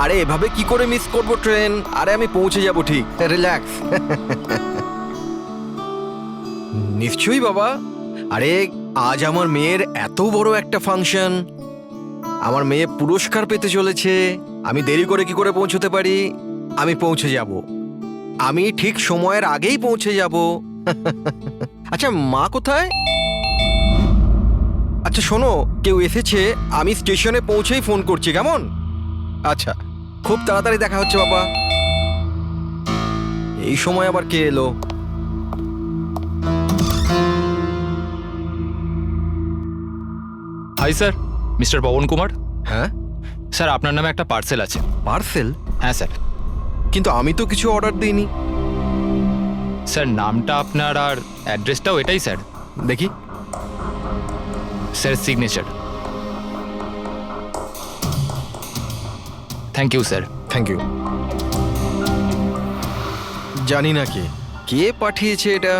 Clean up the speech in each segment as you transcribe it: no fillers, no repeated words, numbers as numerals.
আরে এভাবে কি করে মিস করব ট্রেন? আরে আমি পৌঁছে যাব ঠিক, রিল্যাক্স। নিশ্চয়ই বাবা। আরে আজ আমার মেয়ের এত বড় একটা ফাংশন, আমার মেয়ে পুরস্কার পেতে চলেছে। আমি দেরি করে কি করে পৌঁছতে পারি? আমি পৌঁছে যাব, আমি ঠিক সময়ের আগেই পৌঁছে যাব। আচ্ছা মা কোথায়? আচ্ছা শোনো, কেউ এসেছে, আমি স্টেশনে পৌঁছেই ফোন করছি, কেমন? আচ্ছা, খুব তাড়াতাড়ি দেখা হচ্ছে বাবা। এই সময় আবার কে এলো? Hi sir, mister Pawan Kumar. হ্যাঁ স্যার আপনার নামে একটা পার্সেল আছে। পার্সেল? হ্যাঁ স্যার। কিন্তু আমি তো কিছু অর্ডার দিইনি। স্যার নামটা আপনার আর অ্যাড্রেসটাও এটাই স্যার। দেখি। Sir signature. Thank you sir. Thank you. জানি না কে কে পাঠিয়েছে এটা।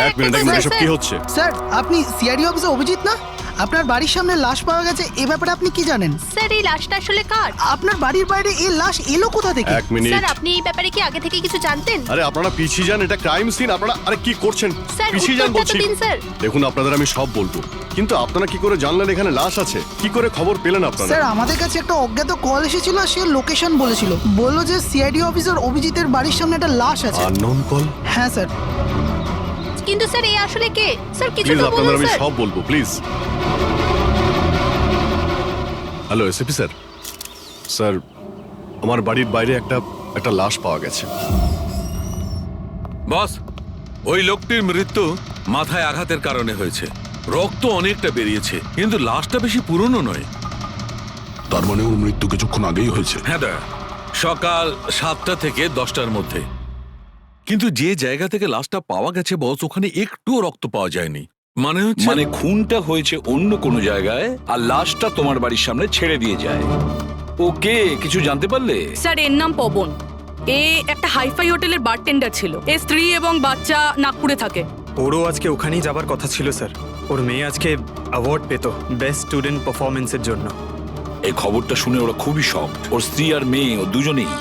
এক মিনিট এসব কি হচ্ছে? স্যার আপনি সিআইডি অফিসে অভিজিৎ না? আপনার বাড়ির সামনে লাশ পাওয়া গেছে, এ ব্যাপারে আপনি কি জানেন? স্যার এই লাশটা আসলে কার? আপনার বাড়ির বাইরে এই লাশ এলো কোথা থেকে? এক মিনিট। স্যার আপনি এই ব্যাপারে কি আগে থেকে কিছু জানতেন? আরে আপনারা পিছিয়ে যান, এটা ক্রাইম সিন। আপনারা আরে কি করছেন? স্যার পিছিয়ে যান উত্তরটা তো বলছি। দিন স্যার। দেখুন আপনাদের আমি সব বলবো, কিন্তু আপনারা কি করে জানলেন এখানে লাশ আছে? কি করে খবর পেলেন আপনারা? স্যার আমাদের কাছে একটা অজ্ঞাত কল এসেছিল, সে লোকেশন বলেছিল, বললো যে সিআইডি অফিসার অভিজিতের বাড়ির সামনে একটা লাশ আছে। Unknown call? হ্যাঁ স্যার। কিন্তু স্যার এই আসলে কে? স্যার কিছু প্লিজ তো আপনাদের বলুন আমি স্যার। সব বলবো, please. Hello SP sir. Sir আমার বাড়ির বাইরে একটা লাশ পাওয়া গেছে। বস, ওই লোকটির মৃত্যু মাথায় আঘাতের কারণে হয়েছে। রক্ত অনেকটা বেরিয়েছে, কিন্তু লাশটা বেশি পুরনো নয়। তার মানে ওর মৃত্যু কিছুক্ষণ আগেই হয়েছে। হ্যাঁ দা, সকাল 7টা থেকে 10টার মধ্যে। কিন্তু যে জায়গা থেকে লাশটা পাওয়া গেছে বস, ওখানে একটুও রক্ত পাওয়া যায়নি। মানে হচ্ছে মানে খুনটা হয়েছে অন্য কোনো জায়গায় আর লাশটা তোমার বাড়ির সামনে ছেড়ে দিয়ে যায়। ওকে কিছু জানতে পারলে? স্যার এর নাম পবন। এ একটা হাইফাই হোটেলের বারটেন্ডার ছিল। এর স্ত্রী এবং বাচ্চা নাগপুরে থাকে। ওরও আজকে ওখানেই যাবার কথা ছিল স্যার। ওর মেয়ে আজকে অ্যাওয়ার্ড পেত বেস্ট স্টুডেন্ট পারফরমেন্সের জন্য। এই খবরটা শুনে ওরা খুবই শক। ওর স্ত্রী আর মেয়ে ও দুজনেই।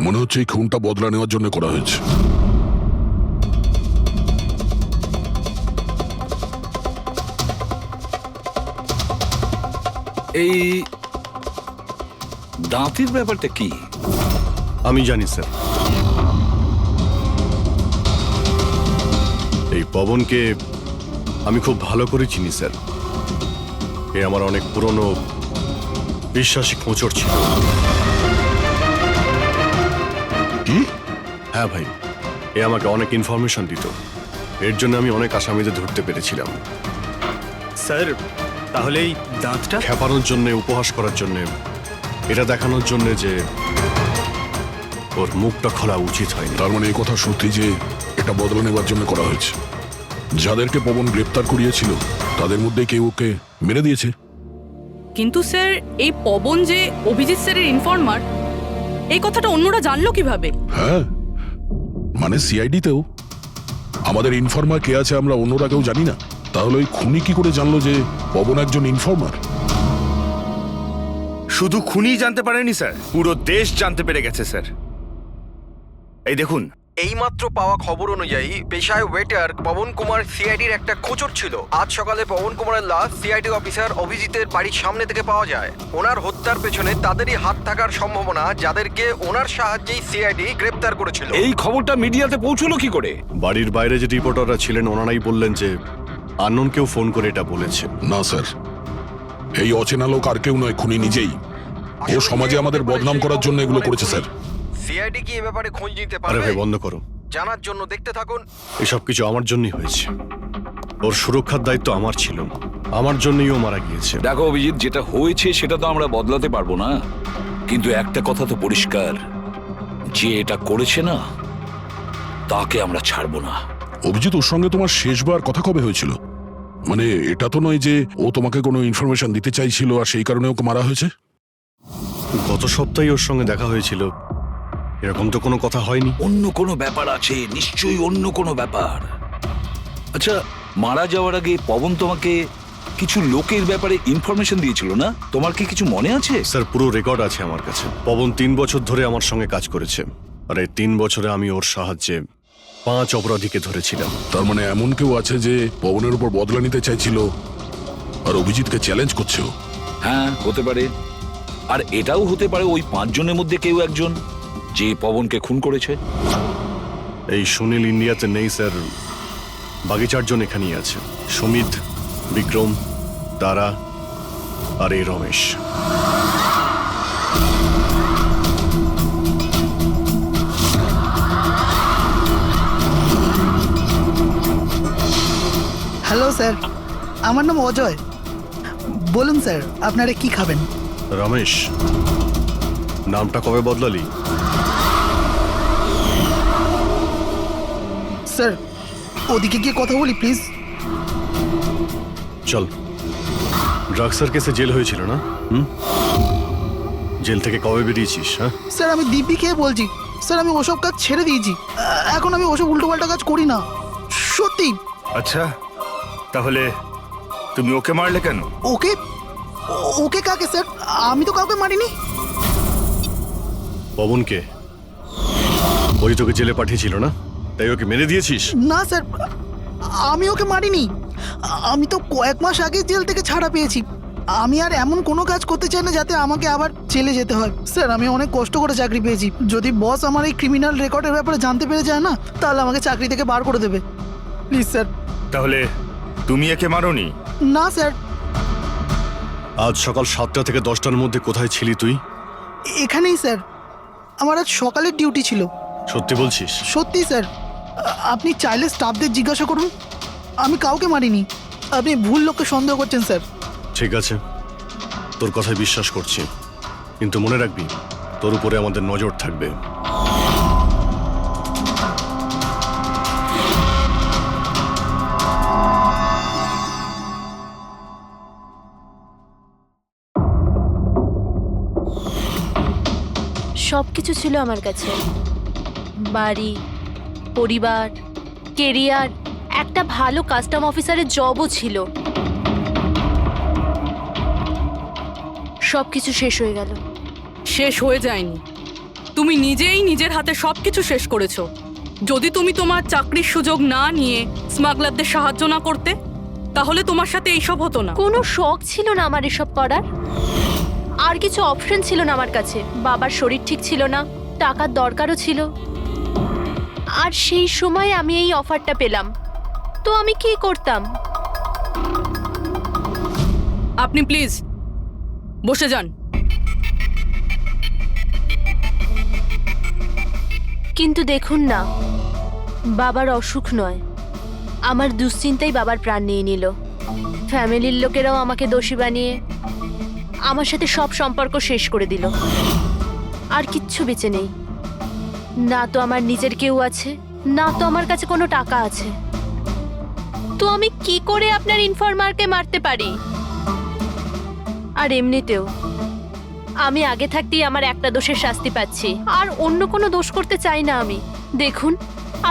মনে হচ্ছে এই খুনটা বদলা নেওয়ার জন্য করা হয়েছে। এই দাঁতের ব্যাপারটা কি? আমি জানি স্যার। এই পবনকে আমি খুব ভালো করে চিনি স্যার। এ আমার অনেক পুরনো বিশ্বাসী খোঁচর ছিল। কি? হ্যাঁ ভাই, এ আমাকে অনেক ইনফরমেশন দিত। এর জন্য আমি অনেক আসামিদের ধরতে পেরেছিলাম। স্যার তাহলে এই দাঁতটা? খেপানোর জন্য, উপহাস করার জন্য, এটা দেখানোর জন্য যে ওর মুখটা খোলা উচিত হয়নি। তার মানে এই কথা সত্যি যে এটা বদলা নেওয়ার জন্য করা হয়েছে। যাদেরকে পবন গ্রেপ্তার করিয়েছিল তাদের মধ্যে কেউ ওকে মেরে দিয়েছে। কিন্তু স্যার এই পবন যে অভিজিৎ স্যারের ইনফর্মার, এই কথাটা অন্যরা জানলো কিভাবে? হ্যাঁ, মানে সিআইডিতেও আমাদের ইনফর্মার কে আছে আমরা অন্যরা কেউ জানি না। তাহলে ওই খুনি কি করে জানলো যে পবন একজন ইনফর্মার? শুধু খুনি জানতে পারেনি স্যার, পুরো দেশ জানতে পেরে গেছে স্যার। এই দেখুন, এইমাত্র পাওয়া খবর অনুযায়ী পেশায় ওয়েটার পবন কুমার সিআইডির একটা খোঁচর ছিল। আজ সকালে পবন কুমারের লাশ সিআইডি অফিসার অভিজিতের বাড়ির সামনে থেকে পাওয়া যায়। ওনার হত্যার পেছনে তাদেরই হাত থাকার সম্ভাবনা, যাদেরকে ওনার সাহায্যেই সিআইডি গ্রেপ্তার করেছিল। এই খবরটা মিডিয়াতে পৌঁছলো কি করে? বাড়ির বাইরে যে রিপোর্টাররা ছিলেন ওনারাই বললেন যে আননোন কেউ ফোন করে এটা বলেছে। না স্যার, এই অচেনা লোক আর কেউ নয়, খুনি নিজেই। ও সমাজে আমাদের বদনাম করার জন্য এগুলো করেছে স্যার। সিআইডি কি এ ব্যাপারে খোঁজ নিতে আরে পারবে? ভাই বন্ধ করো, জানার জন্য দেখতে থাকুন। এসব কিছু আমার জন্যই হয়েছে। ওর সুরক্ষার দায়িত্ব আমার ছিল, আমার জন্যই ও মারা গিয়েছে। দেখো অভিজিৎ, যেটা হয়েছে সেটা তো আমরা বদলাতে পারবো না, কিন্তু একটা কথা তো পরিষ্কার, যে এটা করেছে না তাকে আমরা ছাড়বো না। অভিজিৎ, ওর সঙ্গে তোমার শেষবার কথা কবে হয়েছিল? মানে এটা তো নয় যে ও তোমাকে কোনো ইনফরমেশন দিতে চাইছিল আর সেই কারণে ওকে মারা হয়েছে। গত সপ্তাহে ওর সঙ্গে দেখা হয়েছিল, এরকম তো কোনো কথা হয়নি। অন্য কোনো ব্যাপার আছে, নিশ্চয়ই অন্য কোনো ব্যাপার। আচ্ছা, মারা যাওয়ার আগে পবন তোমাকে কিছু লোকের ব্যাপারে ইনফরমেশন দিয়েছিল না? তোমার কি কিছু মনে আছে? স্যার পুরো রেকর্ড আছে আমার কাছে। পবন 3 বছর ধরে আমার সঙ্গে কাজ করেছে, আর এই 3 বছরে আমি ওর সাহায্যে 5 অপরাধীকে ধরেছিলাম। তার মানে এমন কেউ আছে যে পবনের উপর বদলা নিতে চাইছিল আর অভিজিৎকে চ্যালেঞ্জ করছে ও? হ্যাঁ, হতে পারে। আর এটাও হতে পারে ওই 5 জনের মধ্যে কেউ একজন যে পবনকে খুন করেছে। এই সুনীল ইন্ডিয়াতে নেই স্যার, বাকি 4 জন এখানেই আছে। সুমিত, বিক্রম, তারা আর এই রমেশ। হ্যালো স্যার, আমার নাম অজয়। বলুন স্যার, আপনারা কি খাবেন? রমেশ, নামটা কবে বদলালি? স্যার ওদিকে গিয়ে কথা বলি প্লিজ। চল। ড্রাগসের কেসে জেল হয়েছিল না? জেল থেকে কবে বেরিয়েছিস? হ্যাঁ স্যার আমি দিব্যি খেয়ে বলছি স্যার, আমি ওসব কাজ ছেড়ে দিয়েছি। এখন আমি ওসব উল্টোপাল্টা কাজ করি না, সত্যি। আচ্ছা তাহলে তুমি ওকে মারলে কেন? ওকে? ওকে কাকে স্যার? আমি তো কাউকে মারিনি। পবনকে? ওই তোকে জেলে পাঠিয়েছিল না, তাই ওকে মেরে দিয়েছিস? না স্যার, আমি ওকে মারিনি। আমি তো কয়েক মাস আগে জেল থেকে ছাড়া পেয়েছি। আমি আর এমন কোনো কাজ করতে চাই না যাতে আমাকে আবার জেলে যেতে হয়। স্যার আমি অনেক কষ্ট করে চাকরি পেয়েছি। যদি বস আমার এই ক্রিমিনাল রেকর্ডের ব্যাপারে জানতে পেরে যায় না, তাহলে আমাকে চাকরি থেকে বার করে দেবে। Please sir. তাহলে তুমি একে মারোনি? না স্যার। আজ সকাল 7টা থেকে 10টার মধ্যে কোথায় ছিলি তুই? এখানেই স্যার, আমার আজ সকালের ডিউটি ছিল। সত্যি বলছিস? সত্যি স্যার, আপনি চাইলে স্টাফদের জিজ্ঞাসা করুন, আমি কাউকে মারিনি। আপনি ভুল লোককে সন্দেহ করছেন স্যার। ঠিক আছে, তোর কথায় বিশ্বাস করছি, কিন্তু মনে রাখবি তোর উপরে আমাদের নজর থাকবে। সব কিছু ছিল আমার কাছে, বাড়ি, পরিবার, কেরিয়ার, একটা ভালো কাস্টম অফিসারের জবও ছিল। সব কিছু শেষ হয়ে গেল। শেষ হয়ে যায়নি, তুমি নিজেই নিজের হাতে সবকিছু শেষ করেছো। যদি তুমি তোমার চাকরির সুযোগ না নিয়ে স্মাগলারদের সাহায্য না করতে, তাহলে তোমার সাথে এইসব হতো না। কোনো শখ ছিল না আমার এসব করার, আর কিছু অপশন ছিল না আমার কাছে। বাবার শরীর ঠিক ছিল না, টাকার দরকারও ছিল, আর সেই সময় আমি এই অফারটা পেলাম, তো আমি কি করতাম? আপনি প্লিজ বসে যান। কিন্তু দেখুন না, বাবার অসুখ নয়, আমার দুশ্চিন্তাই বাবার প্রাণ নিয়ে নিল। ফ্যামিলির লোকেরাও আমাকে দোষী বানিয়ে আমার সাথে সব সম্পর্ক শেষ করে দিল। আর কিচ্ছু বেঁচে নেই, না তো আমার নিজের কেউ আছে, না তো আমার কাছে কোনো টাকা আছে। তো আমি কি করে আপনার ইনফরমারকে মারতে পারি? আর এমনিতেও আমি আগে থাকতেই আমার একটা দোষের শাস্তি পাচ্ছি, আর অন্য কোনো দোষ করতে চাই না আমি। দেখুন,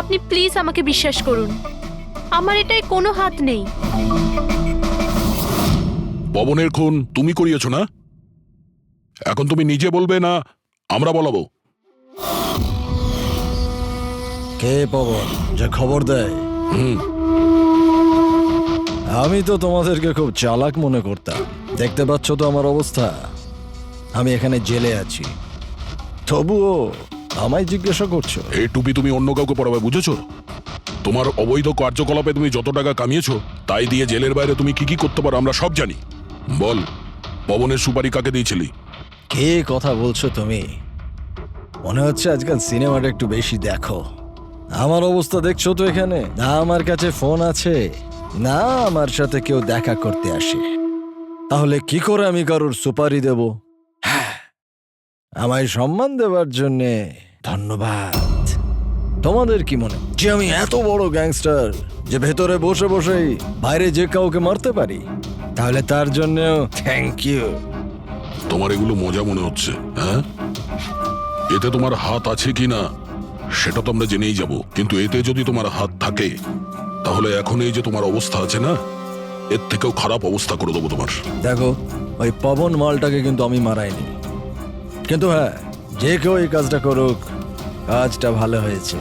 আপনি প্লিজ আমাকে বিশ্বাস করুন, আমার এটায় কোনো হাত নেই। পবনের খুন তুমি করিয়েছো না? এখন তুমি নিজে বলবে না আমরা বলাবো? কে পবন যে খবর দেয়? আমি তো তোমাদেরকে খুব চালাক মনে করতাম। দেখতে পাচ্ছ তো আমার অবস্থা, আমি এখানে জেলে আছি, তবুও আমায় জিজ্ঞাসা করছো? এই টুপি তুমি অন্য কাউকে পরাবে, বুঝেছো? তোমার অবৈধ কার্যকলাপে তুমি যত টাকা কামিয়েছো তাই দিয়ে জেলের বাইরে তুমি কি কি করতে পারো আমরা সব জানি। বল, পবনের সুপারি কাকে দিয়েছিলি? কে কথা বলছো তুমি? মনে হচ্ছে আজকাল সিনেমাটা একটু বেশি দেখো। আমার অবস্থা দেখছো তো এখানে, না আমার কাছে ফোন আছে, না আমার সাথে কেউ দেখা করতে আসে। তাহলে কি করে আমি কারোর সুপারি দেব? আমায় সম্মান দেওয়ার জন্যে ধন্যবাদ। তোমাদের কি মনে যে আমি এত বড় গ্যাংস্টার যে ভেতরে বসে বসেই বাইরে যে কাউকে মারতে পারি? তাহলে তার জন্যও থ্যাংক ইউ। তোমার এগুলো মজা মনে হচ্ছে, হ্যাঁ? এতে তোমার হাত আছে কি না সেটা তো আমরা জেনেই যাব, কিন্তু এতে যদি তোমার হাত থাকে তাহলে এখন এই যে তোমার অবস্থা আছে না, এর থেকেও খারাপ অবস্থা করে দেবো তোমার। দেখো, ওই পবন মালটাকে কিন্তু আমি মারাইনি, কিন্তু হ্যাঁ, যে কেউ এই কাজটা করুক, কাজটা ভালো হয়েছে।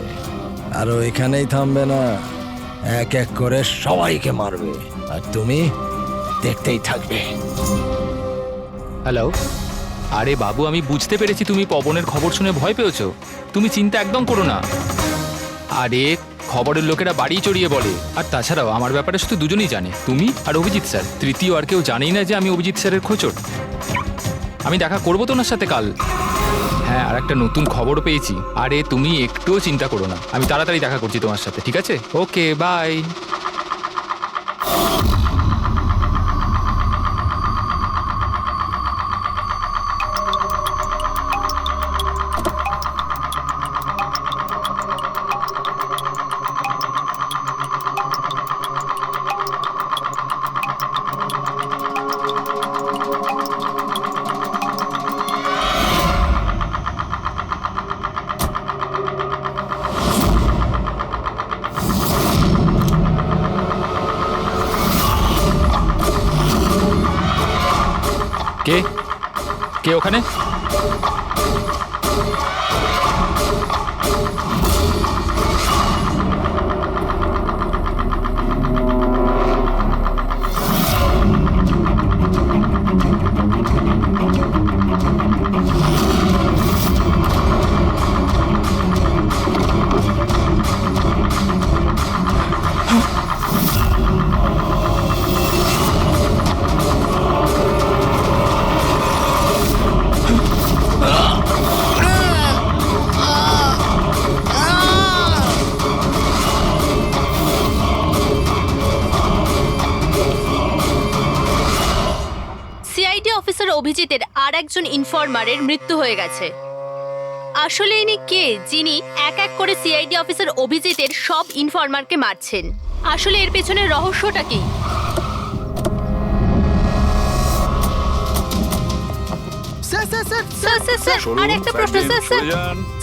আর ও এখানেই থামবে না, এক এক করে সবাইকে মারবে, আর তুমি দেখতেই থাকবে। হ্যালো, আরে বাবু, আমি বুঝতে পেরেছি তুমি পবনের খবর শুনে ভয় পেয়েছো। তুমি চিন্তা একদম করো না। আরে খবরের লোকেরা বাড়ি চড়িয়ে বলে, আর তাছাড়াও আমার ব্যাপারে শুধু দুজনেই জানে, তুমি আর অভিজিৎ স্যার। তৃতীয় আর কেউ জানেই না যে আমি অভিজিৎ স্যারের খোঁচর। আমি দেখা করবো তো ওনার সাথে কাল। হ্যাঁ, আর একটা নতুন খবরও পেয়েছি। আরে তুমি একটুও চিন্তা করো না, আমি তাড়াতাড়ি দেখা করছি তোমার সাথে, ঠিক আছে? ওকে, বাই। কে কে ওখানে? অভিজিতের আর একজন ইনফরমারের মৃত্যু হয়ে গেছে। আসলে ইনি কে যিনি এক এক করে সিআইডি অফিসার অভিজিতের সব ইনফরমারকে মারছেন? আসলে এর পেছনের রহস্যটা কি? Sir sir sir sir sir sir আর একটা প্রশ্ন স্যার স্যার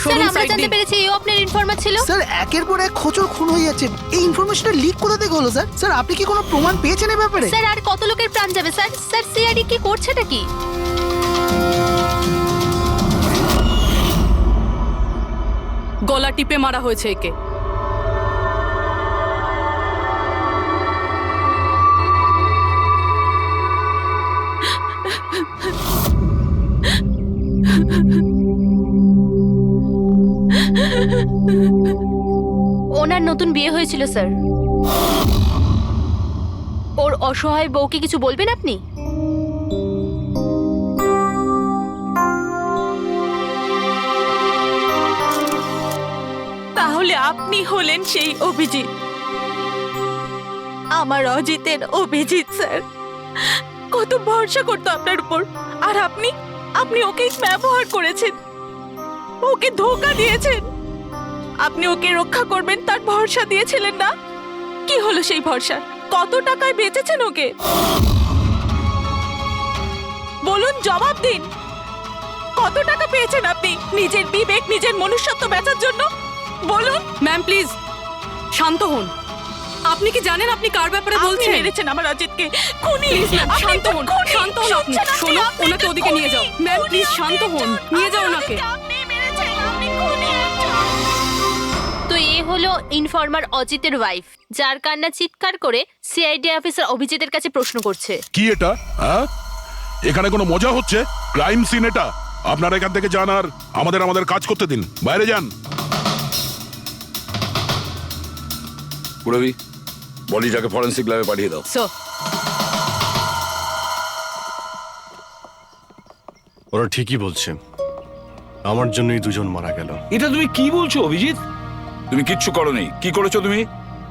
স্যার আমরা জানতে পেরেছি এই আপনার ইনফরমার ছিল। স্যার একের পর এক খোঁচর খুন হয়ে যাচ্ছে, এই ইনফরমেশনটা লিক কোথা থেকে হলো স্যার? স্যার আপনি কি কোনো প্রমাণ পেয়েছেন এই ব্যাপারে? স্যার আর কত লোকের প্রাণ যাবে স্যার? স্যার সিআইডি কি করছেটা কি? গলা টিপে মারা হয়েছে একে। ওনার নতুন বিয়ে হয়েছিল স্যার। ওর অসহায় বউকে কিছু বলবেন আপনি? তাহলে আপনি হলেন সেই অভিজিৎ, আমার অজিতের অভিজিৎ স্যার। কত ভরসা করতো আপনার উপর, আর আপনি ওকে ব্যবহার করেছেন, ওকে ধোঁকা দিয়েছেন। আপনি ওকে রক্ষা করবেন তার ভরসা দিয়েছিলেন না? কি হলো সেই ভরসা? কত টাকায় বেচেছেন ওকে? বলুন, জবাব দিন। কত টাকা পেয়েছেন আপনি নিজের বিবেক, নিজের মনুষ্যত্ব বেচার জন্য? বলুন। ম্যাম প্লিজ শান্ত হন। আপনি কি জানেন আপনি কার ব্যাপারে আপনি বলছেন? মেরেছেন আমার অজিতকে, খুনি। প্লিজ ম্যাম আপনি শান্ত তো হন, খুনি। শান্ত হন আপনি। শুনছেন আপনি? শোনো, আপনি ওনাকে তো ওদিকে নিয়ে খুনি। যাও। ম্যাম খুনি প্লিজ আপনি শান্ত হন, একজন। নিয়ে যাও আমার ওনাকে। অজিতকে আপনি মেরেছেন, আপনি খুনি একজন। তো এ হলো ইনফরমার অজিতের ওয়াইফ, যার কান্না চিৎকার করে সিআইডি অফিসার অভিজিতের কাছে প্রশ্ন করছে। কি এটা? হ্যাঁ, এখানে কোনো মজা হচ্ছে? ক্রাইম সিন এটা। আপনারা এখান থেকে যান আর আমাদের কাজ করতে দিন। বাইরে যান। পুরবি, বডিটাকে ফরেন্সিক ল্যাবে পাঠিয়ে দাও। স্যার ওরা ঠিকই বলছে, আমার জন্যই দুজন মারা গেল। এটা তুমি কি বলছো অভিজিৎ? তুমি কিচ্ছু করোনি। কি করেছো তুমি?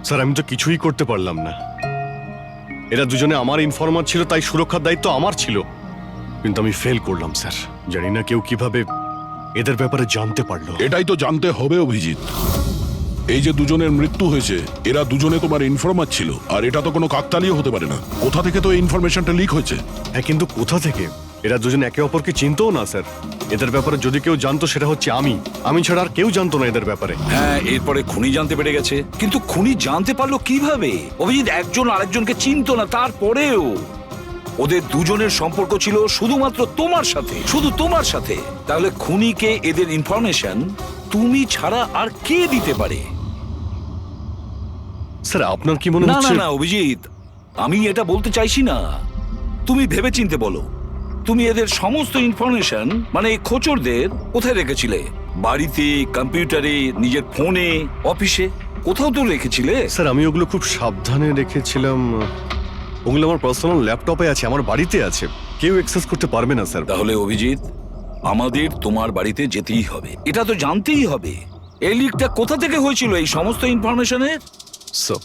স্যার আমি তো কিছুই করতে পারলাম না। এরা দুজনে আমার ইনফরমার ছিল, তাই সুরক্ষার দায়িত্ব আমার ছিল, কিন্তু আমি ফেল করলাম স্যার। জানি না কেউ কিভাবে এদের ব্যাপারে জানতে পারলো। এটাই তো জানতে হবে অভিজিৎ। এই যে দুজনের মৃত্যু হয়েছে, এরা দুজনে তোমার ইনফরমার ছিল, আর এটা তো কোনো কাকতালীয় হতে পারে না। কোথা থেকে তো এই ইনফরমেশনটা লিক হয়েছে? হ্যাঁ, কিন্তু কোথা থেকে? এরা দুজন একে অপরকে চিনতও না স্যার। এদের ব্যাপারে যদি কেউ জানতো সেটা হচ্ছে আমি ছাড়া আর কেউ জানতো না এদের ব্যাপারে। হ্যাঁ, এরপরে খুনি জানতে পেরে গেছে। কিন্তু খুনি জানতে পারলো কিভাবে? অভিজিৎ একজন আরেকজনকে চিনতো না, তারপরেও ওদের দুজনের সম্পর্ক ছিল শুধুমাত্র তোমার সাথে, শুধু তোমার সাথে। তাহলে খুনিকে এদের ইনফরমেশন তুমি ছাড়া আর কে দিতে পারে? স্যার আপনার কি মনে না না হচ্ছে? না অভিজিৎ, আমি এটা বলতে চাইছি না। তুমি ভেবেচিন্তে বলো, তুমি এদের সমস্ত ইনফরমেশন মানে খোঁচরদের কোথায় রেখেছিলে? বাড়িতে, কম্পিউটারে, নিজের ফোনে, অফিসে, কোথাও তো রেখেছিলে। স্যার আমি ওগুলো খুব সাবধানে রেখেছিলাম। ওগুলো আমার পার্সোনাল ল্যাপটপে আছে, আমার বাড়িতে আছে, কেউ অ্যাক্সেস করতে পারবে না স্যার। তাহলে অভিজিৎ, আমাদের তোমার বাড়িতে যেতেই হবে, এটা তো জানতেই হবে এই লিকটা কোথা থেকে হয়েছিল এই সমস্ত ইনফরমেশনের। স্যার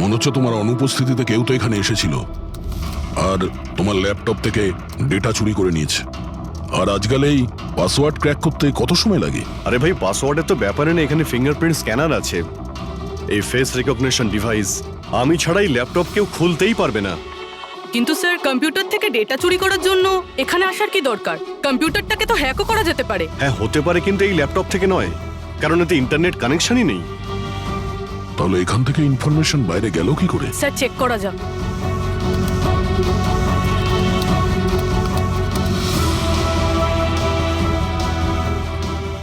মনে হচ্ছে তোমার অনুপস্থিতিতে কেউ তো এখানে এসেছিল আর তোমার ল্যাপটপ থেকে ডেটা চুরি করে নিয়েছে। আর আজকাল এই পাসওয়ার্ড ক্র্যাক করতে কত সময় লাগে? আরে ভাই, পাসওয়ার্ডের তো ব্যাপারে না, এখানে ফিঙ্গারপ্রিন্ট স্ক্যানার আছে, এই ফেস রিকগনিশন ডিভাইস। আমি ছাড়াই ল্যাপটপ কেউ খুলতেই পারবে না। কিন্তু স্যার কম্পিউটার থেকে ডেটা চুরি করার জন্য এখানে আসার কি দরকার? কম্পিউটারটাকে তো হ্যাকও করা যেতে পারে। হ্যাঁ হতে পারে, কিন্তু এই ল্যাপটপ থেকে নয়, কারণ এতে ইন্টারনেট কানেকশনই নেই। তাহলে এখান থেকে ইনফরমেশন বাইরে গেল কি করে? স্যার চেক করা যাক।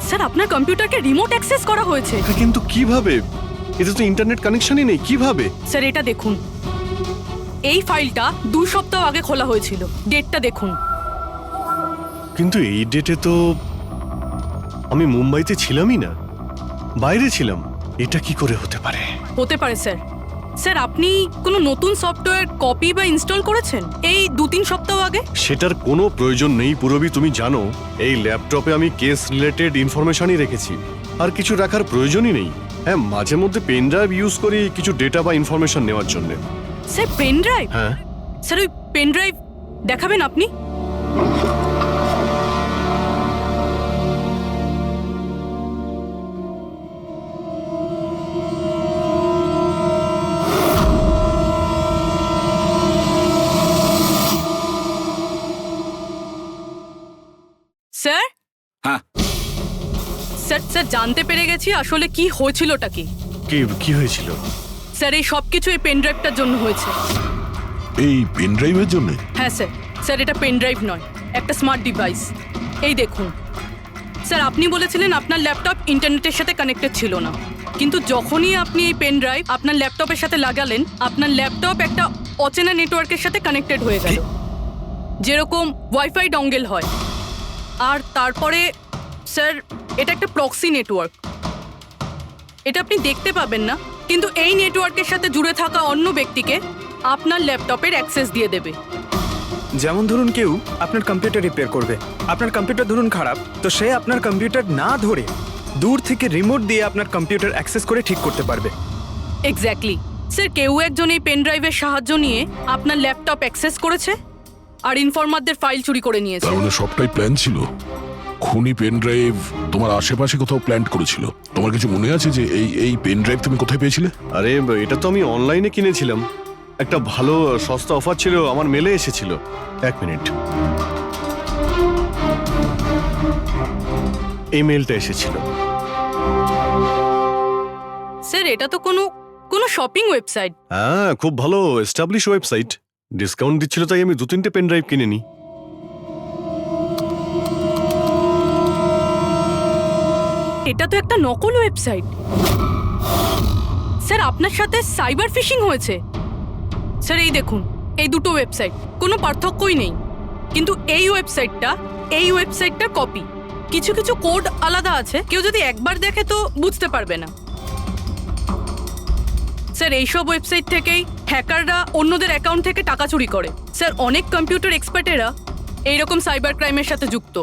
স্যার আপনার কম্পিউটারকে রিমোট অ্যাক্সেস করা হয়েছে। কিন্তু কিভাবে? এতে তো ইন্টারনেট কানেকশনই নেই, কিভাবে? স্যার এটা দেখুন, এই ফাইলটা 2 সপ্তাহ আগে খোলা হয়েছিল। ডেটটা দেখুন। কিন্তু এই ডেটে তো আমি মুম্বাইতে ছিলামই না, বাইরে ছিলাম। এটা কি করে হতে পারে? হতে পারে স্যার। স্যার আপনি কোনো নতুন সফটওয়্যার কপি বা ইনস্টল করেছেন এই 2-3 সপ্তাহ আগে? সেটার কোনো প্রয়োজন নেই পুরবি। তুমি জানো এই ল্যাপটপে আমি কেস রিলেটেড ইনফরমেশনই রেখেছি, আর কিছু রাখার প্রয়োজনই নেই। হ্যাঁ, মাঝে মধ্যে পেন ড্রাইভ ইউজ করি কিছু ডেটা বা ইনফরমেশন নেওয়ার জন্য। Sir pen drive? হ্যাঁ। স্যার ওই পেন ড্রাইভ দেখাবেন আপনি? স্যার? হ্যাঁ। স্যার স্যার জানতে পেরে গেছি আসলে কি হয়েছিলটা কি। কি হয়েছিল? স্যার এই সব কিছু এই পেন ড্রাইভটার জন্য হয়েছে। এই পেন ড্রাইভের জন্য? হ্যাঁ স্যার। স্যার এটা পেন ড্রাইভ নয়, একটা স্মার্ট ডিভাইস। এই দেখুন স্যার, আপনি বলেছিলেন আপনার ল্যাপটপ ইন্টারনেটের সাথে কানেক্টেড ছিল না, কিন্তু যখনই আপনি এই পেন ড্রাইভ আপনার ল্যাপটপের সাথে লাগালেন, আপনার ল্যাপটপ একটা অচেনা নেটওয়ার্কের সাথে কানেক্টেড হয়ে গেল, যেরকম ওয়াইফাই ডঙ্গেল হয়। আর তারপরে স্যার এটা একটা প্রক্সি নেটওয়ার্ক। এটা আপনি দেখতে পাবেন না, কিন্তু এই নেটওয়ার্কের সাথে জুড়ে থাকা অন্য ব্যক্তিকে আপনার ল্যাপটপের অ্যাক্সেস দিয়ে দেবে। যেমন ধরুন কেউ আপনার কম্পিউটার রিপেয়ার করবে, আপনার কম্পিউটার ধরুন খারাপ, তো সে আপনার কম্পিউটার না ধরে দূর থেকে রিমোট দিয়ে আপনার কম্পিউটার অ্যাক্সেস করে ঠিক করতে পারবে। এক্স্যাক্টলি স্যার, কেউ একজন এই পেন ড্রাইভের সাহায্য নিয়ে আপনার ল্যাপটপ অ্যাক্সেস করেছে আর ইনফরমারদের ফাইল চুরি করে নিয়েছে। তার মানে সবটাই প্ল্যান ছিল। খুনি পেন ড্রাইভ তোমার আশেপাশে কোথাও প্ল্যান করেছিল। তোমার কিছু মনে আছে যে এই পেন ড্রাইভ তুমি কোথায় পেয়েছিলে? আরে এটা তো আমি অনলাইনে কিনেছিলাম, একটা ভালো সস্তা অফার ছিল, আমার মেলে এসেছিল। এক মিনিট, এই মেলটা এসেছিল। স্যার এটা তো কোনো শপিং ওয়েবসাইট। হ্যাঁ, খুব ভালো এস্টাবলিশ ওয়েবসাইট, ডিসকাউন্ট দিচ্ছিল তাই আমি 2-3টে পেন ড্রাইভ কিনে নিই। এটা তো একটা নকল ওয়েবসাইট। স্যার আপনার সাথে সাইবার ফিশিং হয়েছে। স্যার এই দেখুন, এই দুটো ওয়েবসাইট কোনো পার্থক্যই নেই, কিন্তু এই ওয়েবসাইটটার কপি। কিছু কিছু কোড আলাদা আছে, কেউ যদি একবার দেখে তো বুঝতে পারবে না। স্যার এইসব ওয়েবসাইট থেকেই হ্যাকাররা অন্যদের অ্যাকাউন্ট থেকে টাকা চুরি করে। স্যার অনেক কম্পিউটার এক্সপার্টেরা এইরকম সাইবার ক্রাইমের সাথে যুক্ত।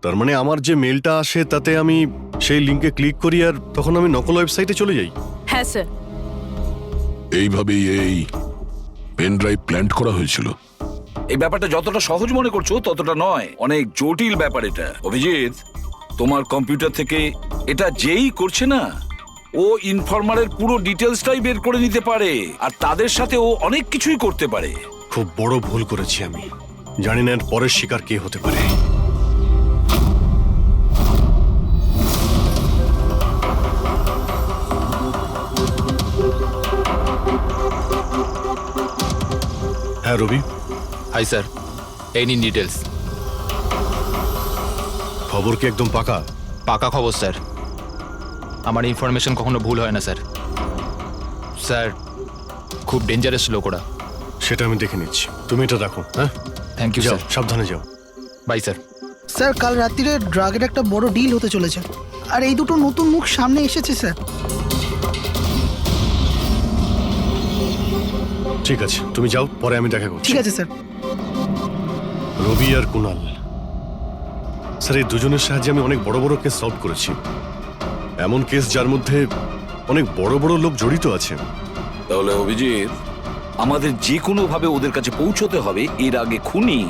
তার মানে আমার যে মেলটা আসে তাতে আমি সেই লিঙ্কে ক্লিক করি আর তখন আমি নকল ওয়েবসাইটে চলে যাই। হ্যাঁ স্যার। এইভাবেই এই পেন ড্রাইভ প্ল্যান করা হয়েছিল। এই ব্যাপারটা যতটা সহজ মনে করছো ততটা নয়, অনেক জটিল ব্যাপার এটা। অভিজিৎ, তোমার কম্পিউটার থেকে এটা যেই করছে না, ও ইনফরমারের পুরো ডিটেলসটাই বের করে নিতে পারে, আর তাদের সাথে ও অনেক কিছুই করতে পারে। খুব বড় ভুল করেছি আমি, জানি না এর পরের শিকার কে হতে পারে। হ্যাঁ রবি। হাই স্যার, এই নিন ডিটেলস। খবর কি একদম পাকা? পাকা খবর স্যার, আমার ইনফরমেশন কখনো ভুল হয় না স্যার। স্যার খুব ডেঞ্জারাস লোক ওরা। সেটা আমি দেখে নিচ্ছি, তুমি এটা রাখো। হ্যাঁ, থ্যাংক ইউ যাও, স্যার। সাবধানে যাও। By sir. স্যার কাল রাত্রিরে ড্রাগের একটা বড় ডিল হতে চলেছে, আর এই দুটো নতুন মুখ সামনে এসেছে স্যার। ঠিক আছে, তুমি যাও, পরে আমি দেখা করছি। ঠিক আছে স্যার। রবি আর কুনাল, স্যার এই দুজনের সাহায্যে আমি অনেক বড় বড় কেস সলভ করেছি, এমন কেস যার মধ্যে অনেক বড় বড় লোক জড়িত আছে। তাহলে অভিজিৎ, আমাদের যে কোনো ভাবে ওদের কাছে পৌঁছতে হবে, এর আগে খুনি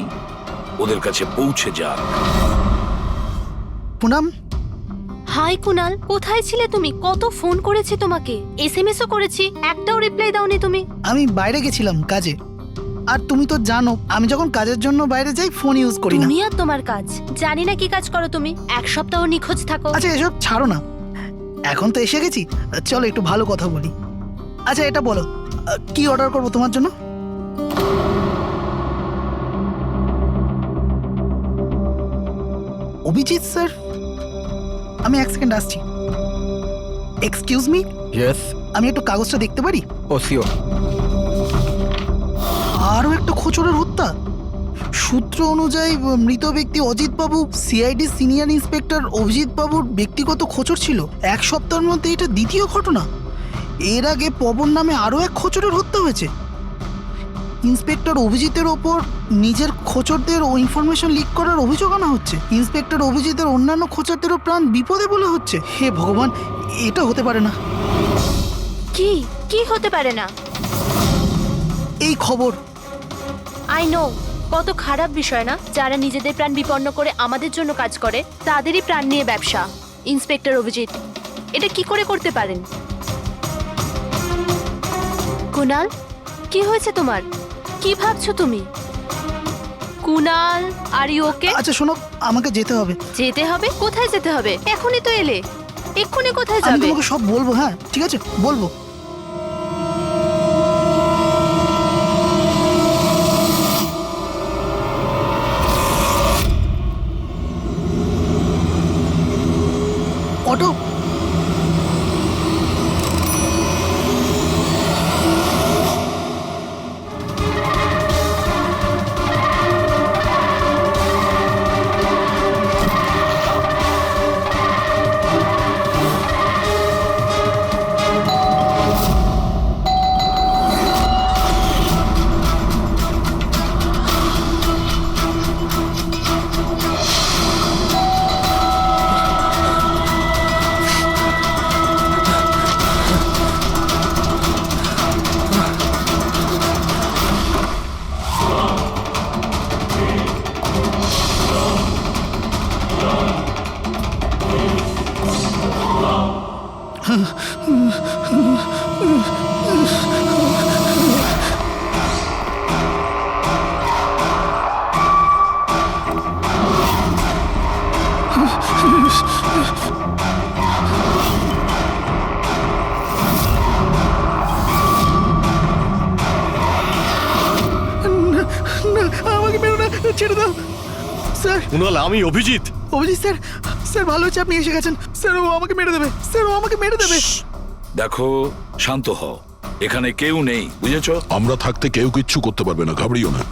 ওদের কাছে পৌঁছে যাক। পুনাম। হাই কুনাল, কোথায় ছিলে তুমি? কত ফোন করেছি তোমাকে, এসএমএসও করেছি, একটাও রিপ্লাই দাওনি তুমি। আমি বাইরে গেছিলাম কাজে, আর তুমি তো জানো আমি যখন কাজের জন্য বাইরে যাই ফোন ইউজ করি না। তুমি আর তোমার কাজ, জানি না কি কাজ করো তুমি, এক সপ্তাহ নিখোঁজ থাকো। আচ্ছা এসব ছাড়ো না, এখন তো এসে গেছি, চলো একটু ভালো কথা বলি। আচ্ছা এটা বলো, কি অর্ডার করবো তোমার জন্য? অভিজিৎ স্যার, আমি এক সেকেন্ড আসছি। Excuse me. ইয়েস। আমি একটু কাগজটা দেখতে পারি? ও শিওর। আরও একটা খোঁচরের হত্যা। সূত্র অনুযায়ী মৃত ব্যক্তি অজিত বাবু সিআইডি সিনিয়র ইন্সপেক্টর অভিজিৎ বাবুর ব্যক্তিগত খোঁচর ছিল। এক সপ্তাহের মধ্যে এটা দ্বিতীয় ঘটনা। এর আগে পবন নামে আরও এক খোঁচরের হত্যা হয়েছে। ইন্সপেক্টর অভিজিতের ওপর নিজের খোঁচরদের ও ইনফরমেশন লিক করার অভিযোগ আনা হচ্ছে। ইন্সপেক্টর অভিজিতের অন্যান্য খোঁচরদেরও প্রাণ বিপদে বলে হচ্ছে। হে ভগবান, এটা হতে পারে না। কি কি হতে পারে না? এই খবর আই নো, কত খারাপ বিষয় না? যারা নিজেদের প্রাণ বিপন্ন করে আমাদের জন্য কাজ করে তাদেরই প্রাণ নিয়ে ব্যবসা। ইন্সপেক্টর অভিজিৎ, এটা কি করে করতে পারেন? কুনাল, কি হয়েছে তোমার? কি ভাবছো তুমি? Kunal, are you okay? আচ্ছা শোনো, আমাকে যেতে হবে। যেতে হবে? কোথায় যেতে হবে? এখনই তো এলে, এক্ষুনি কোথায় আমি যাবে? তোমাকে সব বলবো, হ্যাঁ ঠিক আছে বলবো। অটো, না, আমাকে মেরো না, ছেড়ে দাও স্যার। কুনাল, আমি অভিজিৎ। অভিজিৎ স্যার, স্যার ভালো হচ্ছে আপনি এসে গেছেন। স্যার ও আমাকে মেরে দেবে, স্যার ও আমাকে মেরে দেবে। দেখো, শান্ত হও, এখানে কেউ নেই, বুঝেছো? আমরা থাকতে কেউ কিচ্ছু করতে পারবে না, ঘাবড়িও না।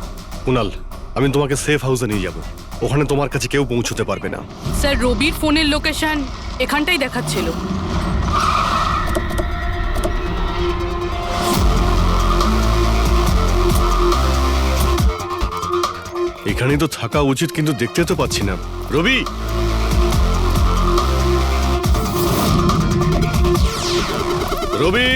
কুনাল, আমি তোমাকে সেফ হাউসে নিয়ে যাব। ওখানে তোমার কাছে কেউ পৌঁছতে পারবে না। স্যার, রবির ফোনের লোকেশন এখানটাই দেখাচ্ছিল। এখানেই তো থাকা উচিত, কিন্তু দেখতে তো পাচ্ছি না। রবি, রবি,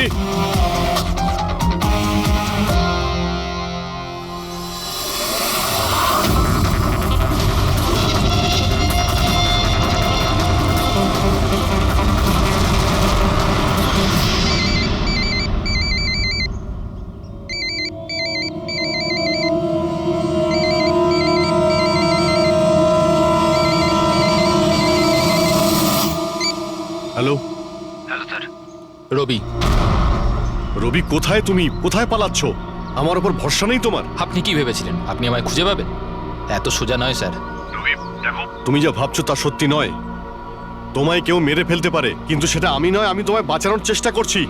হ্যালো। রবি, রবি, কোথায় তুমি? কোথায় পালাচ্ছ? আমার উপর ভরসা নেই তোমার? আপনি কি ভেবেছিলেন আপনি আমায় খুঁজে পাবেন? এত সোজা নয় স্যার। রবি, দেখো, তুমি যা ভাবছো তা সত্যি নয়। তোমায় কেউ মেরে ফেলতে পারে, কিন্তু সেটা আমি নয়। আমি তোমায় বাঁচানোর চেষ্টা করছি।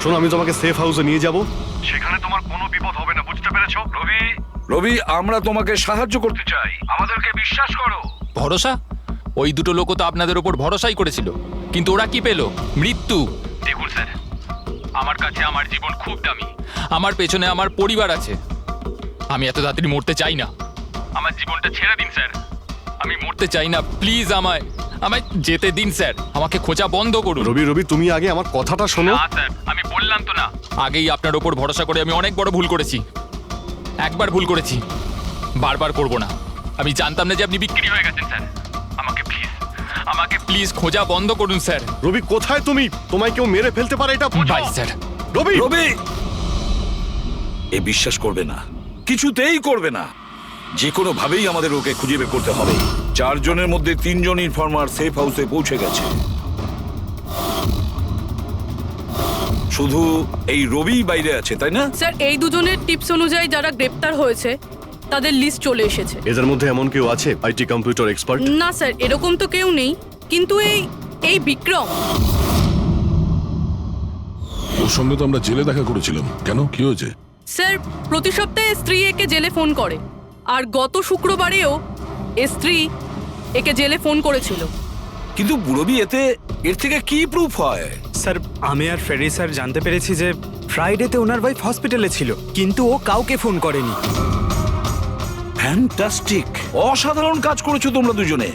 শোনো, আমি তোমাকে সেফ হাউসে নিয়ে যাব। সেখানে তোমার কোনো বিপদ হবে না, বুঝতে পেরেছো? রবি, রবি, আমরা তোমাকে সাহায্য করতে চাই, আমাদেরকে বিশ্বাস করো। ভরসা? ওই দুটো লোকও তো আপনাদের ওপর ভরসাই করেছিল, কিন্তু ওরা কি পেল? মৃত্যু। দেখুন স্যার, আমার কাছে আমার জীবন খুব দামি। আমার পেছনে আমার পরিবার আছে। আমি এত তাড়াতাড়ি মরতে চাই না। আমার জীবনটা ছেড়ে দিন স্যার, আমি মরতে চাই না। প্লিজ আমায় আমায় যেতে দিন স্যার, আমাকে খোঁজা বন্ধ করুন। রবি, রবি, তুমি আগে আমার কথাটা শোনো। না স্যার, আমি বললাম তো না, আগেই আপনার ওপর ভরসা করে আমি অনেক বড় ভুল করেছি। একবার ভুল করেছি, বারবার করব না। আমি জানতাম না যে আপনি বিক্রি হয়ে গেছেন স্যার। আমাকে প্লিজ খোঁজা বন্ধ করুন স্যার। রবি, কোথায় তুমি? তোমায় কেউ মেরে ফেলতে পারে, এটা বোঝো। By sir. রবি, রবি, এ বিশ্বাস করবে না, কিছুতেই করবে না। যে কোনো ভাবেই আমাদের ওকে খুঁজে বের করতে হবে। 4 জনের মধ্যে 3 জন ইনফর্মার সেফ হাউসে পৌঁছে গেছে। শুধু এই রবি বাইরে আছে, তাই না? স্যার, এই দুজনের টিপস অনুযায়ী যারা গ্রেপ্তার হয়েছে তাদের লিস্ট চলে এসেছে। এদের মধ্যে এমন কেউ আছে আইটি কম্পিউটার এক্সপার্ট? না স্যার, এরকম তো কেউ নেই, কিন্তু এই বিক্রম। ওর সঙ্গে তো আমরা জেলে দেখা করেছিলাম। কেন, কি হয়েছে? স্যার, প্রতি সপ্তাহে স্ত্রী একে জেলে ফোন করে, আর গত শুক্রবারেও স্ত্রী একে জেলে ফোন করেছিল। কিন্তু রবি, এর থেকে কি প্রুফ হয়? স্যার, আমি আর ফেরি স্যার জানতে পেরেছি যে ফ্রাইডেতে ওনার ওয়াইফ হসপিটালে ছিল, কিন্তু ও কাউকে ফোন করেনি। ফ্যান্টাস্টিক, অসাধারণ কাজ করেছো তোমরা দুজনে।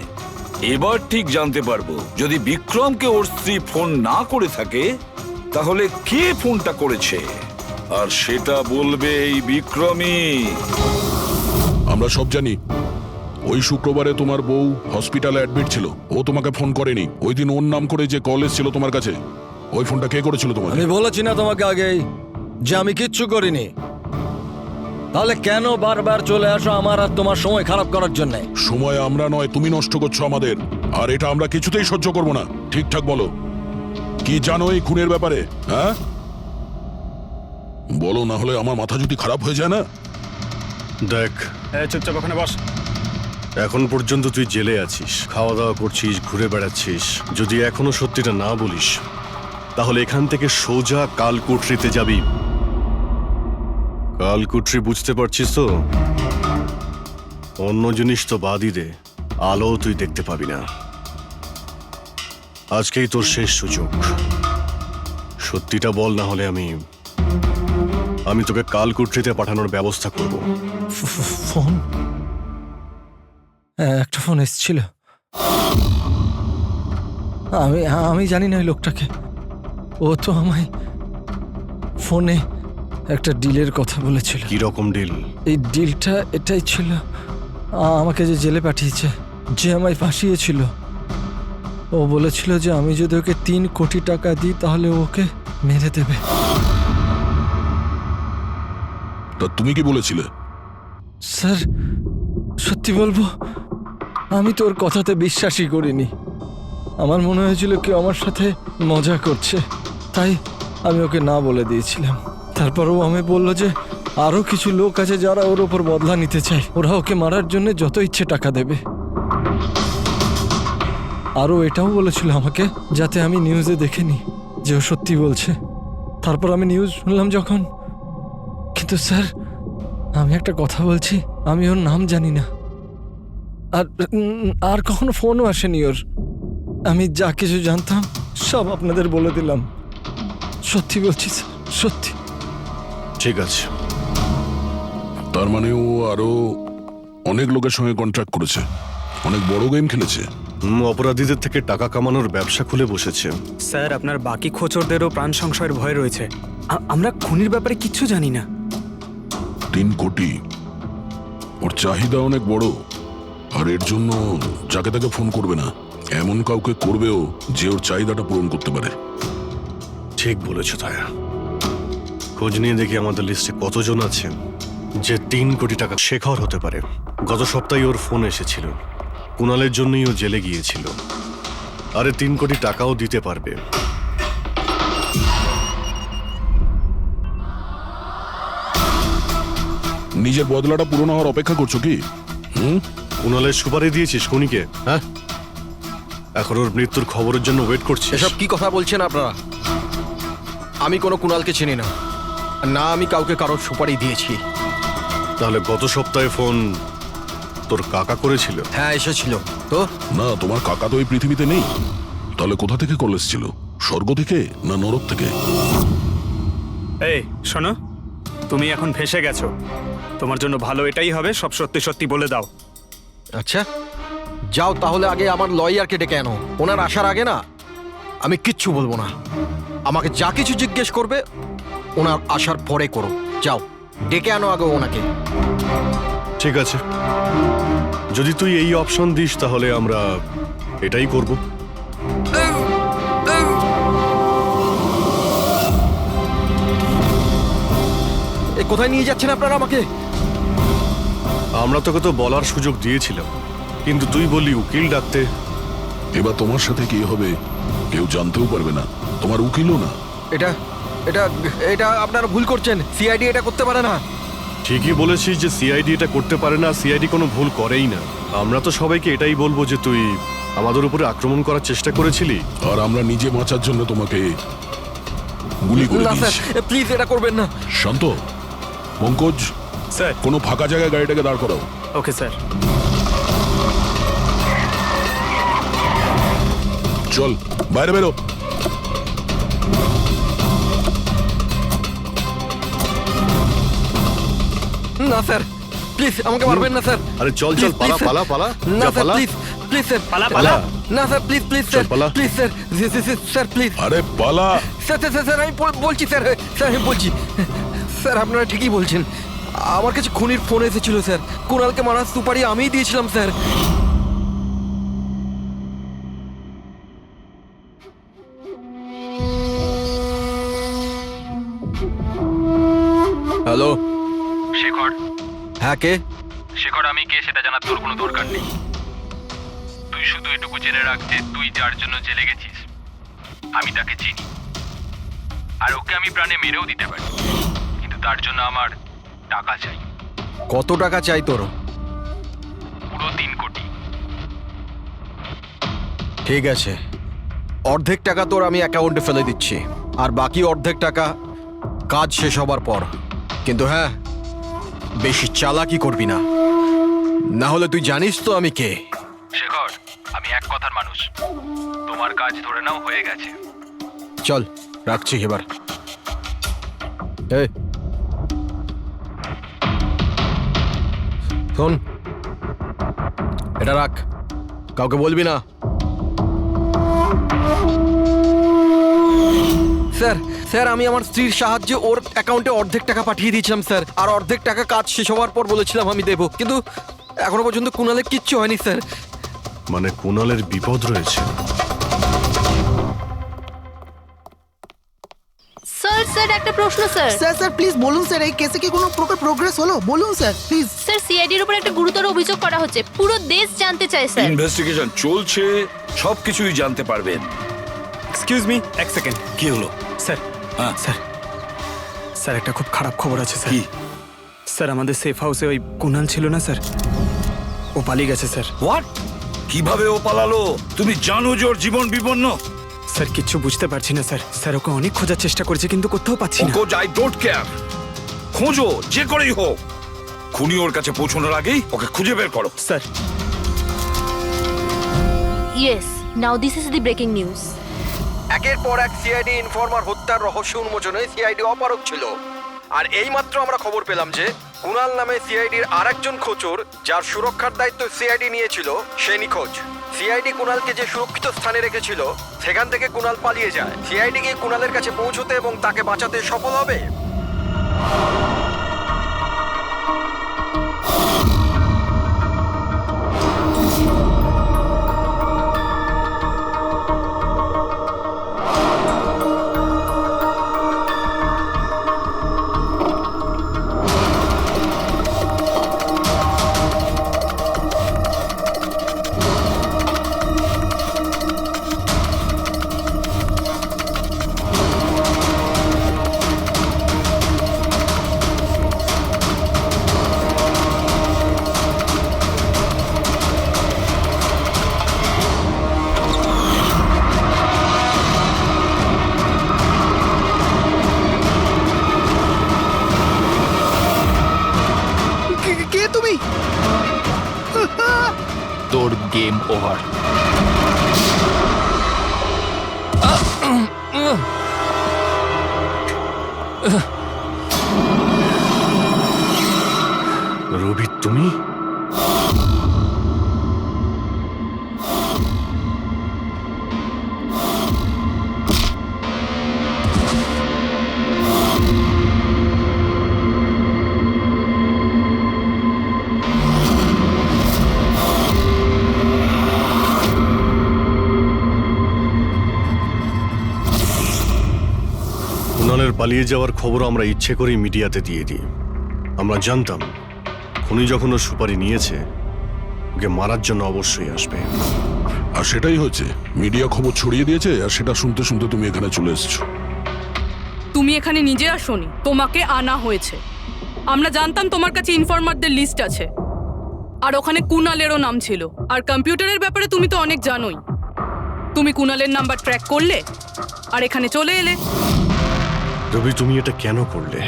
এবার ঠিক জানতে পারবো যদি বিক্রমকে ওর স্ত্রী ফোন না করে থাকে তাহলে কে ফোনটা করেছে, আর সেটা বলবে এই বিক্রমই। আমরা সব জানি ওই শুক্রবারে তোমার বউ হসপিটালে অ্যাডমিট ছিল, ও তোমাকে ফোন করেনি। ওই দিন ওর নাম করে যে কল এসেছিল তোমার কাছে, ওই ফোনটা কে করেছিল তোমাকে? আমি বলেছি না তোমাকে আগেই যে আমি কিচ্ছু করিনি? তাহলে কেন বারবার চলে আসো আমার আর তোমার সময় খারাপ করার জন্য? সময় আমরা নয়, তুমি নষ্ট করছো আমাদের, আর এটা আমরা কিছুতেই সহ্য করব না। ঠিকঠাক বলো, কি জানো এই খুনের ব্যাপারে? হ্যাঁ বলো, না হলে আমার মাথা যদি খারাপ হয়ে যায় না। দেখ, চুপচাপ ওখানে বস। এখন পর্যন্ত তুই জেলে আছিস, খাওয়া দাওয়া করছিস, ঘুরে বেড়াচ্ছিস। যদি এখনো সত্যিটা না বলিস তাহলে এখান থেকে সোজা কালকুটরিতে যাবি। কালকুটরি বুঝতে পারছিস তো? অন্য জিনিস তো বাদই দে, আলো তুই দেখতে পাবি না। আজকেই তোর শেষ সুযোগ। সত্যিটা বল, না হলে আমি তোকে কালকুটরিতে পাঠানোর ব্যবস্থা করব। ফোন, একটা ফোন এসেছিল। আমি জানি না ওই লোকটাকে। ও তো আমায় ফোনে একটা ডিলের কথা বলেছিল। কি রকম ডিল? এই ডিলটা এটাই ছিল, আমাকে যে জেলে পাঠিয়েছে, যে আমায় ফাঁসিয়েছিল, ও বলেছিল যে আমি যদি ওকে 3 কোটি টাকা দিই তাহলে ওকে মেরে দেবে। তা তুমি কি বলেছিলে? স্যার, সত্যি বলবো, আমি তোর কথাতে বিশ্বাসই করিনি। আমার মনে হয়েছিল কেউ আমার সাথে মজা করছে, তাই আমি ওকে না বলে দিয়েছিলাম। তারপর ও আমি বলল যে আরো কিছু লোক আছে যারা ওর ওপর বদলা নিতে চায়, ওরা ওকে মারার জন্য যত ইচ্ছে টাকা দেবে। আরও এটাও বলেছিল আমাকে যাতে আমি নিউজে দেখে নিই যে ও সত্যি বলছে। তারপর আমি নিউজ শুনলাম যখন। কিন্তু স্যার, আমি একটা কথা বলছি, আমি ওর নাম জানি না, আর কখনো ফোনও আসেনি ওর। আমি যা কিছু জানতাম সব আপনাদের বলে দিলাম। সত্যি বলছি স্যার, সত্যি। ঠিক আছে। তার মানে ও আরো অনেক লোকের সঙ্গে কন্ট্রাক্ট করেছে, অনেক বড় গেম খেলেছে। অপরাধীদের থেকে টাকা কামানোর ব্যবসা খুলে বসেছে। স্যার, আপনার বাকি খোঁচরদেরও প্রাণ সংশয়ের ভয় রয়েছে। আমরা খুনির ব্যাপারে কিচ্ছু জানি না। 3 কোটি, ওর চাহিদা অনেক বড়, আর এর জন্য যাকে তাকে ফোন করবে না, এমন কাউকে করবেও যে ওর চাহিদাটা পূরণ করতে পারে। ঠিক বলেছ তায়া। খোঁজ নিয়ে দেখি আমাদের লিস্টে কতজন আছেন যে 3 কোটি টাকা শেখর হতে পারে। গত সপ্তাহে ওর ফোন এসেছিল, কুণালের জন্যই ও জেলে গিয়েছিল। আরে 3 কোটি টাকাও দিতে পারবে। নিজের বদলাটা পূরণ হওয়ার অপেক্ষা করছো কি? কুণালের সুপারি দিয়েছিস খুনিকে? হ্যাঁ, এখন ওর মৃত্যুর খবরের জন্য ওয়েট করছিস? এসব কি কথা বলছেন আপনারা? আমি কোনো কুণালকে চিনি না, না আমি কাউকে কারোর সুপারি দিয়েছি। তাহলে গত সপ্তাহে ফোন তোর কাকা করেছিল? হ্যাঁ, এসেছিল তো। না, তোমার কাকা তো এই পৃথিবীতে নেই। তাহলে কোথা থেকে কল এসেছিল? স্বর্গ থেকে না নরক থেকে? এই শোনো, তুমি এখন ফেঁসে গেছো। তোমার জন্য ভালো এটাই হবে সব সত্যি সত্যি বলে দাও। আচ্ছা, যাও তাহলে আগে আমার লয়ারকে ডেকে আনো। ওনার আসার আগে না আমি কিচ্ছু বলবো না। আমাকে যা কিছু জিজ্ঞেস করবে ওনার আসার পরে করো। যাও, ডেকে আনো আগে ওনাকে। ঠিক আছে, যদি তুই এই অপশন দিস তাহলে আমরা এটাই করব। কোথায় নিয়ে যাচ্ছেন আপনারা আমাকে? আমরা তোকে তো বলার সুযোগ দিয়েছিলাম, কিন্তু তুই বললি উকিল ডাকতে। এবার তোমার সাথে কি হবে কেউ জানতেও পারবে না, তোমার উকিলও না। এটা এটা এটা আপনারা ভুল করছেন। সিআইডি এটা করতে পারে না। ঠিকই বলেছিস যে সিআইডি এটা করতে পারে না, সিআইডি কোনো ভুল করেই না। আমরা তো সবাইকে এটাই বলবো যে তুই আমাদের উপরে আক্রমণ করার চেষ্টা করেছিলি, আর আমরা নিজে বাঁচার জন্য তোমাকে গুলি করে না দিয়েছি। স্যার, প্লিজ এটা করবেন না। শান্ত, পঙ্কজ স্যার, কোনো ফাঁকা জায়গায় গাড়িটাকে দাঁড় করাও। Okay sir. চল বাইরে বেরো। না স্যার, প্লিজ আমাকে মারবেন না স্যার। আরে চল চল, পালা পালা পালা, না যা স্যার, পালা। প্লিজ প্লিজ স্যার পালা, পালা। না স্যার প্লিজ প্লিজ চল, স্যার পালা। প্লিজ স্যার স্যার প্লিজ আরে পালা। স্যার স্যার স্যার আমি বলছি স্যার স্যার আমি বলছি স্যার আপনারা ঠিকই বলছেন আমার কাছে খুনির ফোন এসেছিল স্যার কুণালকে মারার সুপারি আমিই দিয়েছিলাম স্যার হ্যালো শেখর হ্যাঁ কে শেখর আমি কে সেটা জানার তোর কোনো দরকার নেই। তুই শুধু এটুকু জেনে রাখ যে তুই যার জন্য জেলে গেছিস আমি তাকে চিনি, আর ওকে আমি প্রাণে মেরেও দিতে পারি, কিন্তু তার জন্য আমার টাকা চাই। কত টাকা চাই তোর পুরো 3 কোটি। ঠিক আছে অর্ধেক টাকা তোর আমি অ্যাকাউন্টে ফেলে দিচ্ছি আর বাকি অর্ধেক টাকা কাজ শেষ হবার পর, কিন্তু হ্যাঁ বেশি চালাকি করবি না, না হলে তুই জানিস তো আমি কে। শেখর আমি এক কথার মানুষ, তোমার কাজ ধরে নাও হয়ে গেছে। চল রাখছি এবার। এই শোন এটা রাখ, কাউকে বলবি না। স্যার স্যার আমি আমার স্ত্রীর সাহায্যে ওর অ্যাকাউন্টে অর্ধেক টাকা পাঠিয়ে দিয়েছিলাম স্যার, আর অর্ধেক টাকা কাজ শেষ হওয়ার পর বলেছিলাম আমি দেবো, কিন্তু এখনো পর্যন্ত কুণালের কিচ্ছু হয়নি স্যার। মানে কুণালের বিপদ রয়েছে। স্যার স্যার একটা প্রশ্ন স্যার। স্যার প্লিজ বলুন স্যার, এই কেসে কি কোনো প্রকার প্রোগ্রেস হলো? বলুন স্যার প্লিজ। স্যার সিআইডির উপর একটা গুরুতর অভিযোগ করা হচ্ছে, পুরো দেশ জানতে চায় স্যার। ইনভেস্টিগেশন চলছে, সবকিছুই জানতে পারবেন। এক্সকিউজ মি, এক সেকেন্ড। কি হলো? স্যার হ্যাঁ। স্যার স্যার একটা খুব খারাপ খবর আছে স্যার। কি? স্যার আমাদের সেফ হাউসে ওই কুণাল ছিল না স্যার, ও পালিয়ে গেছে স্যার। হোয়াট? কিভাবে ও পালালো? তুমি জানো যে ওর জীবন বিপন্ন? স্যার কিচ্ছু বুঝতে পারছি না স্যার। স্যার ওকে অনেক খোঁজার চেষ্টা করেছে কিন্তু কোথাও পাচ্ছি না। ওকে আই ডোন্ট কেয়ার, খোঁজো যে করেই হোক, খুনি ওর কাছে পৌঁছানোর আগেই ওকে খুঁজে বের করো। Sir yes, now this is the breaking news. একের পর এক সিআইডি ইনফরমার হত্যার রহস্য উন্মোচনে সিআইডি অপারগ ছিল, আর এইমাত্র আমরা খবর পেলাম যে কুণাল নামে সিআইডির আরেকজন খোঁচর যার সুরক্ষার দায়িত্ব সিআইডি নিয়েছিল সে নিখোঁজ। সিআইডি কুণালকে যে সুরক্ষিত স্থানে রেখেছিল সেখান থেকে কুণাল পালিয়ে যায়। সিআইডি গিয়ে কুণালের কাছে পৌঁছতে এবং তাকে বাঁচাতে সফল হবে। কে তুমি? তোর গেম ওভার। রবি তুমি? কুণালের পালিয়ে যাওয়ার খবর আমরা ইচ্ছে করেই মিডিয়াতে দিয়ে দিই। আমরা জানতাম খুনি যখন ওর সুপারি নিয়েছে ওকে মারার জন্য অবশ্যই আসবে। আর সেটাই হচ্ছে, মিডিয়া খবর ছড়িয়ে দিয়েছে আর সেটা শুনতে শুনতে তুমি এখানে চলে এসেছো। তুমি এখানে নিজে আসোনি, তোমাকে আনা হয়েছে। আমরা জানতাম তোমার কাছে ইনফরমারদের লিস্ট আছে, আর ওখানে কুণালেরও নাম ছিল। আর কম্পিউটারের ব্যাপারে তুমি তো অনেক জানোই। তুমি কুণালের নাম্বার ট্র্যাক করলে আর এখানে চলে এলে। রবি তুমি এটা কেন করলে?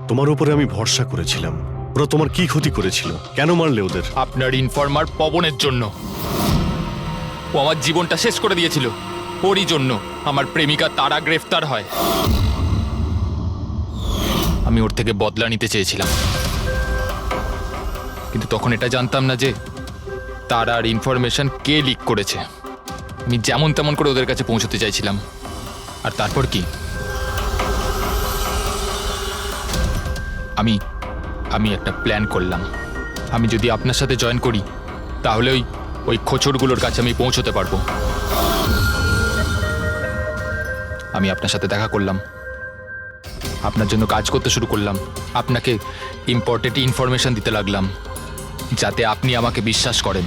তোমার উপরে আমি ভরসা করেছিলাম। ওরা তোমার কি ক্ষতি করেছিল? কেন মারলে ওদের? আপনার ইনফরমার পবনের জন্য। ও আমার জীবনটা শেষ করে দিয়েছিল। ওরই জন্য আমার প্রেমিকা তারা গ্রেফতার হয়। আমি ওর থেকে বদলা নিতে চেয়েছিলাম, কিন্তু তখন এটা জানতাম না যে তার আর ইনফরমেশন কে লিক করেছে। আমি যেমন তেমন করে ওদের কাছে পৌঁছতে চাইছিলাম। আর তারপর কি, আমি আমি একটা প্ল্যান করলাম। আমি যদি আপনার সাথে জয়েন করি তাহলে ওই খোঁচরগুলোর কাছে আমি পৌঁছতে পারবো। আমি আপনার সাথে দেখা করলাম, আপনার জন্য কাজ করতে শুরু করলাম, আপনাকে ইম্পর্টেন্ট ইনফরমেশন দিতে লাগলাম যাতে আপনি আমাকে বিশ্বাস করেন।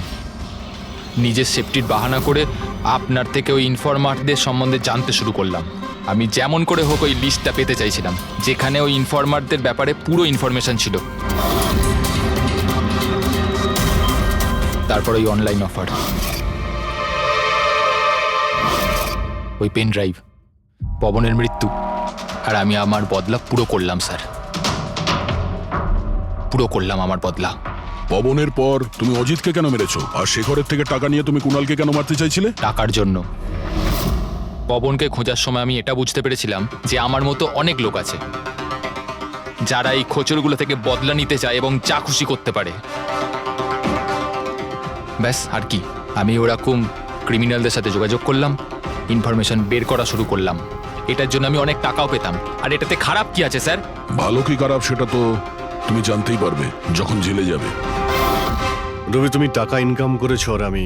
নিজের সেফটির বাহানা করে আপনার থেকে ওই ইনফরমারদের সম্বন্ধে জানতে শুরু করলাম। আমি যেমন করে হোক ওই লিস্টটা পেতে চাইছিলাম যেখানে ওই ইনফরমারদের ব্যাপারে পুরো ইনফরমেশন ছিল। তারপর ওই অনলাইন অফার, ওই পেন ড্রাইভ, পবনের মৃত্যু, আর আমি আমার বদলা পুরো করলাম স্যার, পুরো করলাম আমার বদলা। পবনের পর তুমি অজিতকে কেন মেরেছো? আর শেখরের থেকে টাকা নিয়ে তুমি কুণালকে কেন মারতে চাইছিলে? টাকার জন্য। পবনকে খোঁজার সময় আমি এটা বুঝতে পেরেছিলাম যে আমার মতো অনেক লোক আছে যারা এই খোঁচরগুলো থেকে বদলা নিতে চায় এবং যা খুশি করতে পারে। ব্যাস, আর কি। আমি ওরকম ক্রিমিনালদের সাথে যোগাযোগ করলাম, ইনফরমেশন বের করা শুরু করলাম। এটার জন্য আমি অনেক টাকাও পেতাম। আর এটাতে খারাপ কি আছে স্যার? ভালো কি খারাপ সেটা তো তুমি জানতেই পারবে যখন জেলে যাবে। রবি, তুমি টাকা ইনকাম করেছো আর আমি